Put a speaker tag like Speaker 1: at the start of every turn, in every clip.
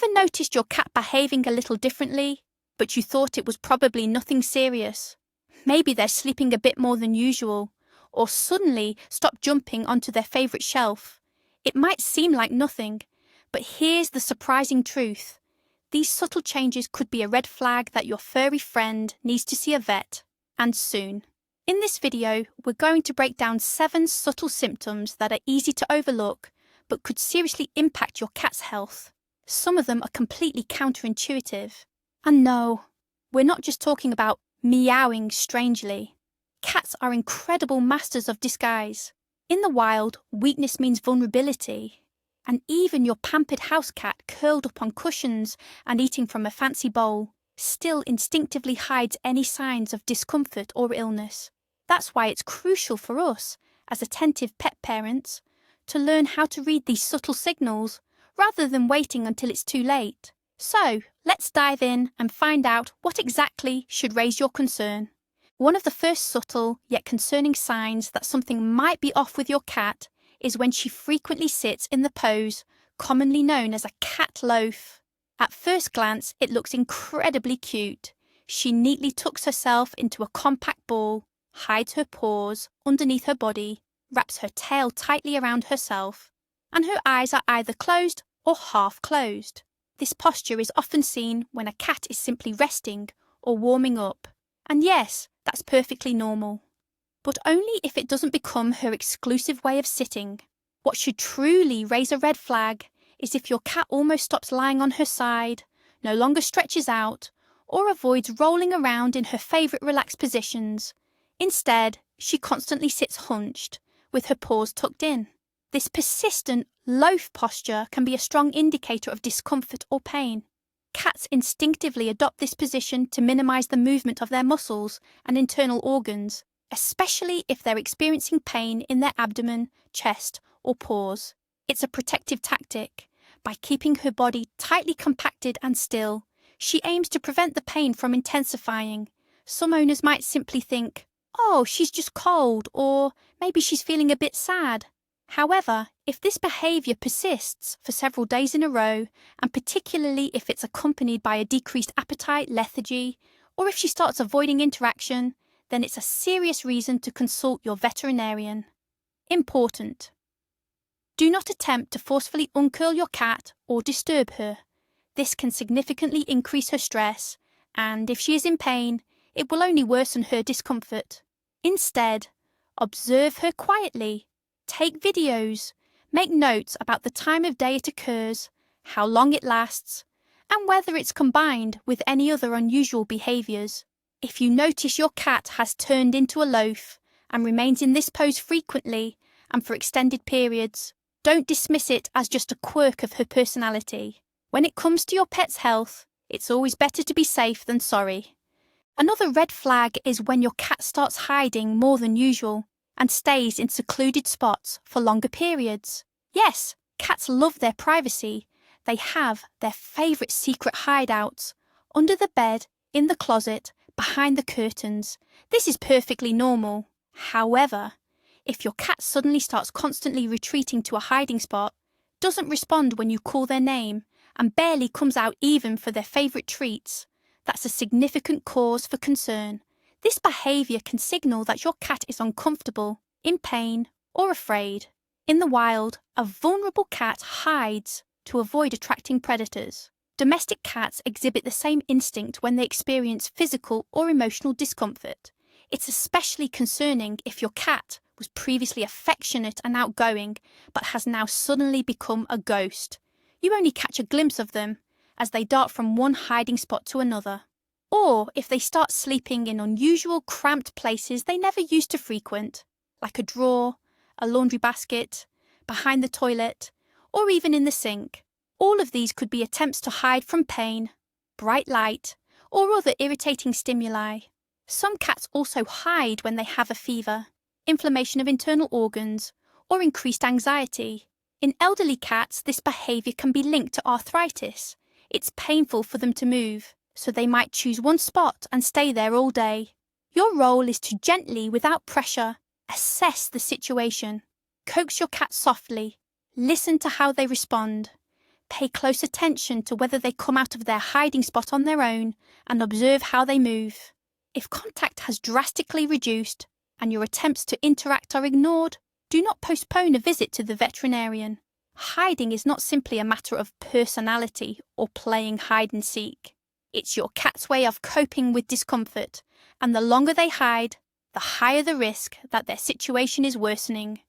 Speaker 1: Ever noticed your cat behaving a little differently, but you thought it was probably nothing serious? Maybe they're sleeping a bit more than usual, or suddenly stop jumping onto their favourite shelf. It might seem like nothing, but here's the surprising truth. These subtle changes could be a red flag that your furry friend needs to see a vet, and soon. In this video, we're going to break down 7 subtle symptoms that are easy to overlook, but could seriously impact your cat's health. Some of them are completely counterintuitive. And no, we're not just talking about meowing strangely. Cats are incredible masters of disguise. In the wild, weakness means vulnerability. And even your pampered house cat curled up on cushions and eating from a fancy bowl still instinctively hides any signs of discomfort or illness. That's why it's crucial for us, as attentive pet parents, to learn how to read these subtle signals rather than waiting until it's too late. So, let's dive in and find out what exactly should raise your concern. One of the first subtle yet concerning signs that something might be off with your cat is when she frequently sits in the pose commonly known as a cat loaf. At first glance, it looks incredibly cute. She neatly tucks herself into a compact ball, hides her paws underneath her body, wraps her tail tightly around herself, and her eyes are either closed or half closed. This posture is often seen when a cat is simply resting or warming up. And yes, that's perfectly normal. But only if it doesn't become her exclusive way of sitting. What should truly raise a red flag is if your cat almost stops lying on her side, no longer stretches out, or avoids rolling around in her favourite relaxed positions. Instead, she constantly sits hunched, with her paws tucked in. This persistent loaf posture can be a strong indicator of discomfort or pain. Cats instinctively adopt this position to minimise the movement of their muscles and internal organs, especially if they're experiencing pain in their abdomen, chest, or paws. It's a protective tactic. By keeping her body tightly compacted and still, she aims to prevent the pain from intensifying. Some owners might simply think, "Oh, she's just cold," or maybe she's feeling a bit sad. However, if this behaviour persists for several days in a row, and particularly if it's accompanied by a decreased appetite, lethargy, or if she starts avoiding interaction, then it's a serious reason to consult your veterinarian. Important. Do not attempt to forcefully uncurl your cat or disturb her. This can significantly increase her stress, and if she is in pain, it will only worsen her discomfort. Instead, observe her quietly. Take videos, make notes about the time of day it occurs, how long it lasts, and whether it's combined with any other unusual behaviours. If you notice your cat has turned into a loaf and remains in this pose frequently and for extended periods, don't dismiss it as just a quirk of her personality. When it comes to your pet's health, it's always better to be safe than sorry. Another red flag is when your cat starts hiding more than usual and stays in secluded spots for longer periods. Yes, cats love their privacy. They have their favourite secret hideouts, under the bed, in the closet, behind the curtains. This is perfectly normal. However, if your cat suddenly starts constantly retreating to a hiding spot, doesn't respond when you call their name, and barely comes out even for their favourite treats, that's a significant cause for concern. This behaviour can signal that your cat is uncomfortable, in pain, or afraid. In the wild, a vulnerable cat hides to avoid attracting predators. Domestic cats exhibit the same instinct when they experience physical or emotional discomfort. It's especially concerning if your cat was previously affectionate and outgoing, but has now suddenly become a ghost. You only catch a glimpse of them as they dart from one hiding spot to another. Or if they start sleeping in unusual, cramped places they never used to frequent, like a drawer, a laundry basket, behind the toilet, or even in the sink. All of these could be attempts to hide from pain, bright light, or other irritating stimuli. Some cats also hide when they have a fever, inflammation of internal organs, or increased anxiety. In elderly cats, this behaviour can be linked to arthritis. It's painful for them to move, so they might choose one spot and stay there all day. Your role is to gently, without pressure, assess the situation. Coax your cat softly. Listen to how they respond. Pay close attention to whether they come out of their hiding spot on their own and observe how they move. If contact has drastically reduced and your attempts to interact are ignored, do not postpone a visit to the veterinarian. Hiding is not simply a matter of personality or playing hide and seek. It's your cat's way of coping with discomfort, and the longer they hide, the higher the risk that their situation is worsening.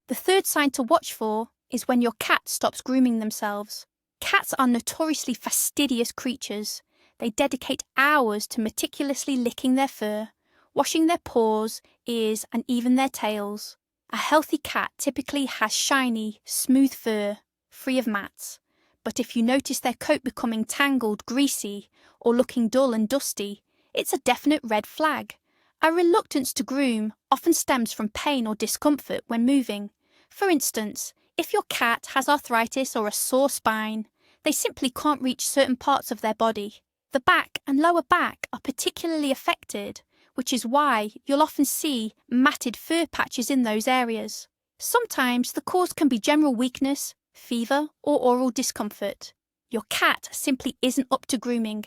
Speaker 1: The third sign to watch for is when your cat stops grooming themselves. Cats are notoriously fastidious creatures. They dedicate hours to meticulously licking their fur, washing their paws, ears, and even their tails. A healthy cat typically has shiny, smooth fur, free of mats. But if you notice their coat becoming tangled, greasy, or looking dull and dusty, it's a definite red flag. A reluctance to groom often stems from pain or discomfort when moving. For instance, if your cat has arthritis or a sore spine, they simply can't reach certain parts of their body. The back and lower back are particularly affected, which is why you'll often see matted fur patches in those areas. Sometimes the cause can be general weakness, fever, or oral discomfort. Your cat simply isn't up to grooming.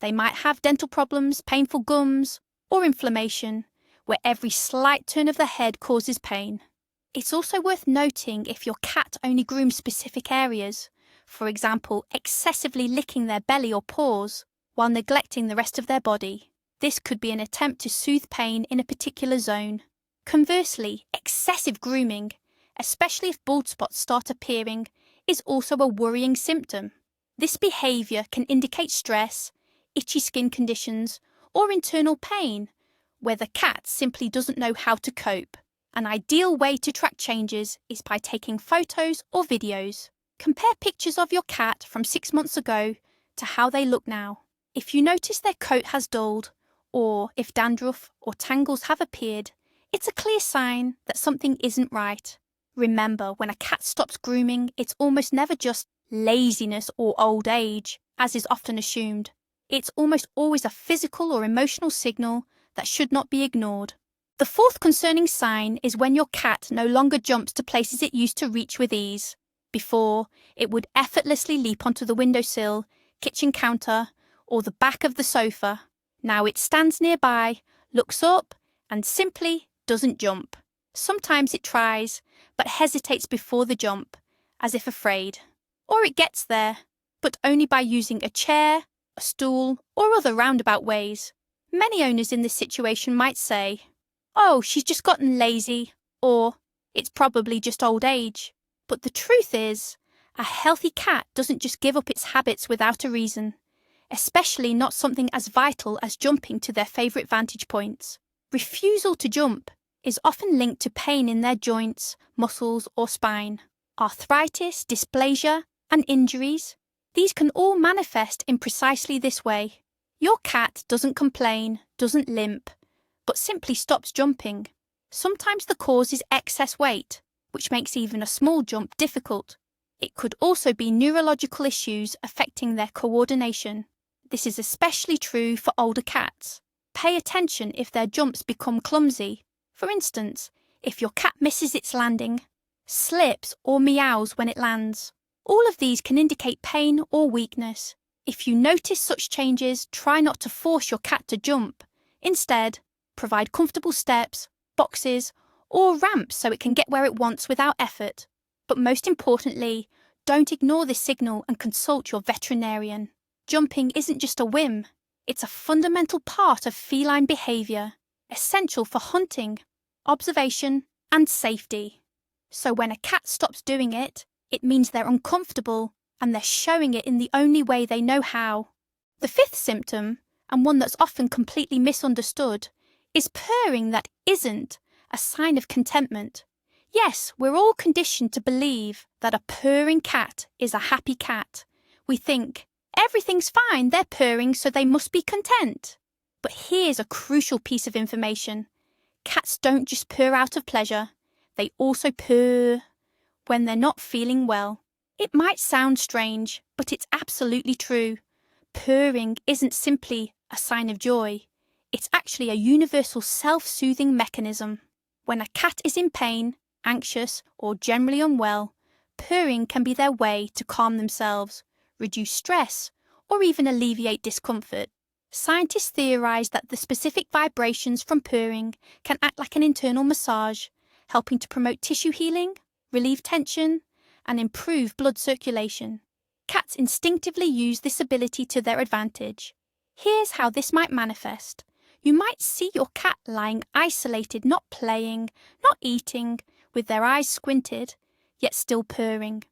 Speaker 1: They might have dental problems, painful gums, or inflammation, where every slight turn of the head causes pain. It's also worth noting if your cat only grooms specific areas, for example, excessively licking their belly or paws, while neglecting the rest of their body. This could be an attempt to soothe pain in a particular zone. Conversely, excessive grooming, especially if bald spots start appearing, is also a worrying symptom. This behaviour can indicate stress, itchy skin conditions, or internal pain, where the cat simply doesn't know how to cope. An ideal way to track changes is by taking photos or videos. Compare pictures of your cat from 6 months ago to how they look now. If you notice their coat has dulled, or if dandruff or tangles have appeared, it's a clear sign that something isn't right. Remember, when a cat stops grooming, it's almost never just laziness or old age, as is often assumed. It's almost always a physical or emotional signal that should not be ignored. The fourth concerning sign is when your cat no longer jumps to places it used to reach with ease. Before, it would effortlessly leap onto the windowsill, kitchen counter, or the back of the sofa. Now it stands nearby, looks up, and simply doesn't jump. Sometimes it tries, but hesitates before the jump, as if afraid. Or it gets there, but only by using a chair, a stool, or other roundabout ways. Many owners in this situation might say, "Oh, she's just gotten lazy," or "It's probably just old age." But the truth is, a healthy cat doesn't just give up its habits without a reason, especially not something as vital as jumping to their favourite vantage points. Refusal to jump is often linked to pain in their joints, muscles, or spine. Arthritis, dysplasia, and injuries, these can all manifest in precisely this way. Your cat doesn't complain, doesn't limp, but simply stops jumping. Sometimes the cause is excess weight, which makes even a small jump difficult. It could also be neurological issues affecting their coordination. This is especially true for older cats. Pay attention if their jumps become clumsy. For instance, if your cat misses its landing, slips, or meows when it lands. All of these can indicate pain or weakness. If you notice such changes, try not to force your cat to jump. Instead, provide comfortable steps, boxes, or ramps so it can get where it wants without effort. But most importantly, don't ignore this signal and consult your veterinarian. Jumping isn't just a whim. It's a fundamental part of feline behaviour, essential for hunting, observation, and safety. So when a cat stops doing it, it means they're uncomfortable and they're showing it in the only way they know how. The fifth symptom, and one that's often completely misunderstood, is purring that isn't a sign of contentment. Yes, we're all conditioned to believe that a purring cat is a happy cat. We think, everything's fine, they're purring, so they must be content. But here's a crucial piece of information. Cats don't just purr out of pleasure. They also purr when they're not feeling well. It might sound strange, but it's absolutely true. Purring isn't simply a sign of joy. It's actually a universal self-soothing mechanism. When a cat is in pain, anxious, or generally unwell, purring can be their way to calm themselves, reduce stress, or even alleviate discomfort. Scientists theorize that the specific vibrations from purring can act like an internal massage, helping to promote tissue healing, relieve tension, and improve blood circulation. Cats instinctively use this ability to their advantage. Here's how this might manifest. You might see your cat lying isolated, not playing, not eating, with their eyes squinted, yet still purring.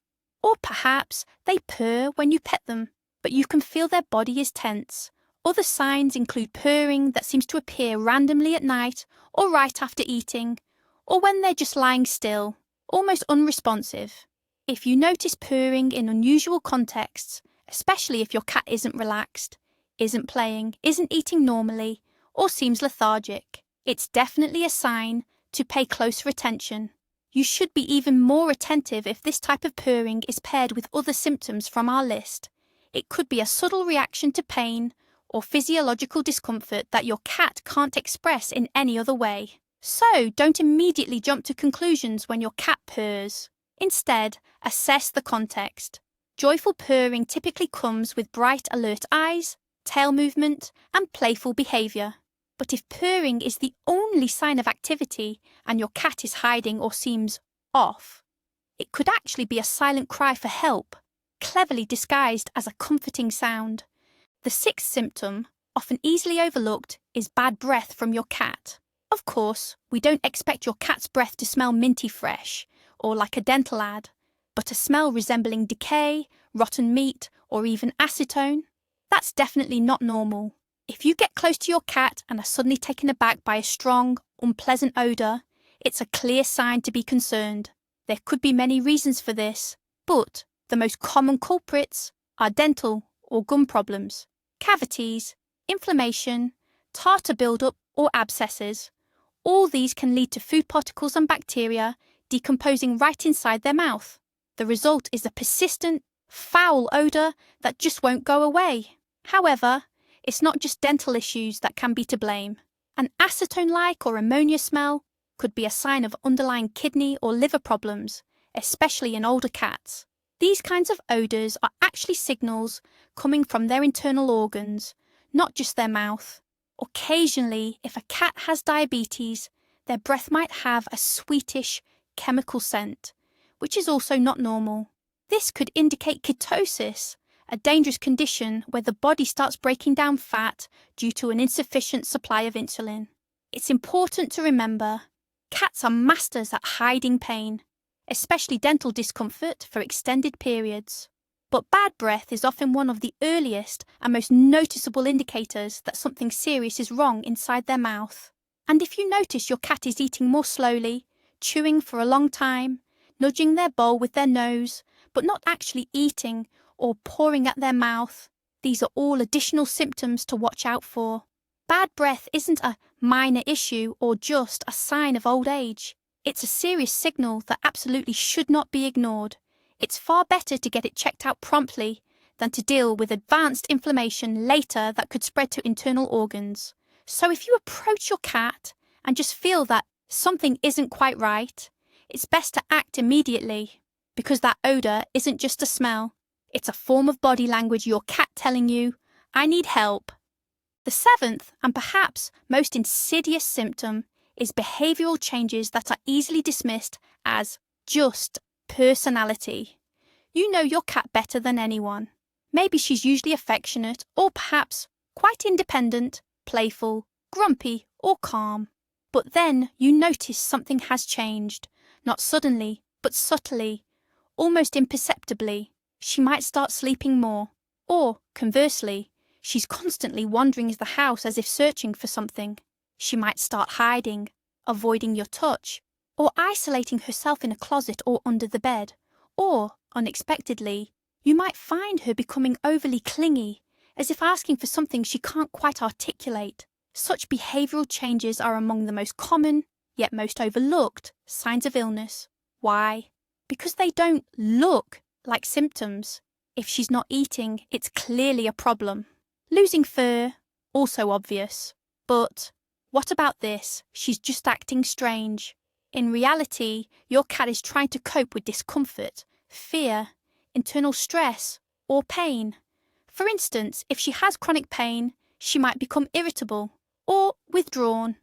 Speaker 1: Or perhaps they purr when you pet them, but you can feel their body is tense. Other signs include purring that seems to appear randomly at night or right after eating, or when they're just lying still, almost unresponsive. If you notice purring in unusual contexts, especially if your cat isn't relaxed, isn't playing, isn't eating normally, or seems lethargic, it's definitely a sign to pay closer attention. You should be even more attentive if this type of purring is paired with other symptoms from our list. It could be a subtle reaction to pain or physiological discomfort that your cat can't express in any other way. So don't immediately jump to conclusions when your cat purrs. Instead, assess the context. Joyful purring typically comes with bright, alert eyes, tail movement, and playful behavior. But if purring is the only sign of activity and your cat is hiding or seems off, it could actually be a silent cry for help, cleverly disguised as a comforting sound. The sixth symptom, often easily overlooked, is bad breath from your cat. Of course, we don't expect your cat's breath to smell minty fresh or like a dental ad, but a smell resembling decay, rotten meat, or even acetone, that's definitely not normal. If you get close to your cat and are suddenly taken aback by a strong, unpleasant odour, it's a clear sign to be concerned. There could be many reasons for this, but the most common culprits are dental or gum problems, cavities, inflammation, tartar buildup, or abscesses. All these can lead to food particles and bacteria decomposing right inside their mouth. The result is a persistent, foul odour that just won't go away. However, it's not just dental issues that can be to blame. An acetone-like or ammonia smell could be a sign of underlying kidney or liver problems, especially in older cats. These kinds of odours are actually signals coming from their internal organs, not just their mouth. Occasionally, if a cat has diabetes, their breath might have a sweetish chemical scent, which is also not normal. This could indicate ketosis, a dangerous condition where the body starts breaking down fat due to an insufficient supply of insulin. It's important to remember, cats are masters at hiding pain, especially dental discomfort for extended periods. But bad breath is often one of the earliest and most noticeable indicators that something serious is wrong inside their mouth. And if you notice your cat is eating more slowly, chewing for a long time, nudging their bowl with their nose, but not actually eating, or pawing at their mouth, these are all additional symptoms to watch out for. Bad breath isn't a minor issue or just a sign of old age. It's a serious signal that absolutely should not be ignored. It's far better to get it checked out promptly than to deal with advanced inflammation later that could spread to internal organs. So if you approach your cat and just feel that something isn't quite right, it's best to act immediately, because that odour isn't just a smell. It's a form of body language, your cat telling you, I need help. The seventh, and perhaps most insidious symptom, is behavioural changes that are easily dismissed as just personality. You know your cat better than anyone. Maybe she's usually affectionate, or perhaps quite independent, playful, grumpy, or calm. But then you notice something has changed, not suddenly, but subtly, almost imperceptibly. She might start sleeping more, or, conversely, she's constantly wandering the house as if searching for something. She might start hiding, avoiding your touch, or isolating herself in a closet or under the bed. Or, unexpectedly, you might find her becoming overly clingy, as if asking for something she can't quite articulate. Such behavioural changes are among the most common, yet most overlooked, signs of illness. Why? Because they don't look like symptoms. If she's not eating, it's clearly a problem. Losing fur, also obvious. But what about this? She's just acting strange. In reality, your cat is trying to cope with discomfort, fear, internal stress, or pain. For instance, if she has chronic pain, she might become irritable or withdrawn.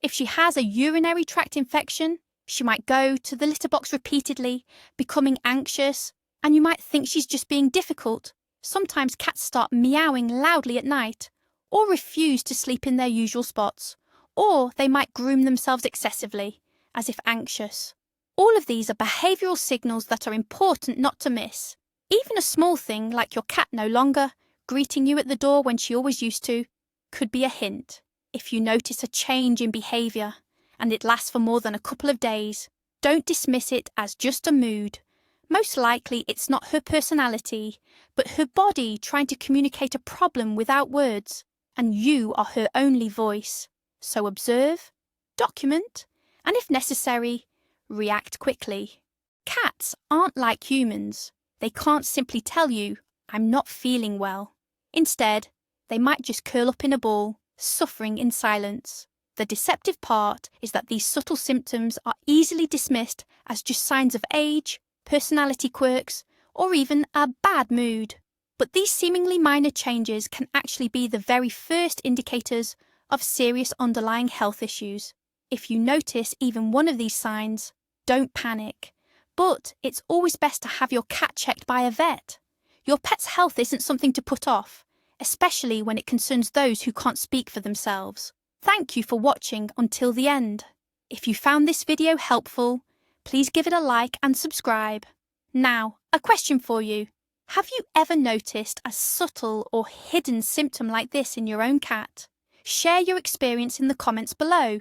Speaker 1: If she has a urinary tract infection, she might go to the litter box repeatedly, becoming anxious, and you might think she's just being difficult. Sometimes cats start meowing loudly at night, or refuse to sleep in their usual spots, or they might groom themselves excessively, as if anxious. All of these are behavioural signals that are important not to miss. Even a small thing like your cat no longer greeting you at the door when she always used to could be a hint. If you notice a change in behaviour and it lasts for more than a couple of days, don't dismiss it as just a mood. Most likely it's not her personality, but her body trying to communicate a problem without words, and you are her only voice. So observe, document, and if necessary, react quickly. Cats aren't like humans. They can't simply tell you, "I'm not feeling well." Instead, they might just curl up in a ball, suffering in silence. The deceptive part is that these subtle symptoms are easily dismissed as just signs of age, personality quirks, or even a bad mood. But these seemingly minor changes can actually be the very first indicators of serious underlying health issues. If you notice even one of these signs, don't panic. But it's always best to have your cat checked by a vet. Your pet's health isn't something to put off, especially when it concerns those who can't speak for themselves. Thank you for watching until the end. If you found this video helpful, please give it a like and subscribe. Now, a question for you. Have you ever noticed a subtle or hidden symptom like this in your own cat? Share your experience in the comments below.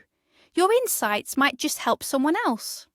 Speaker 1: Your insights might just help someone else.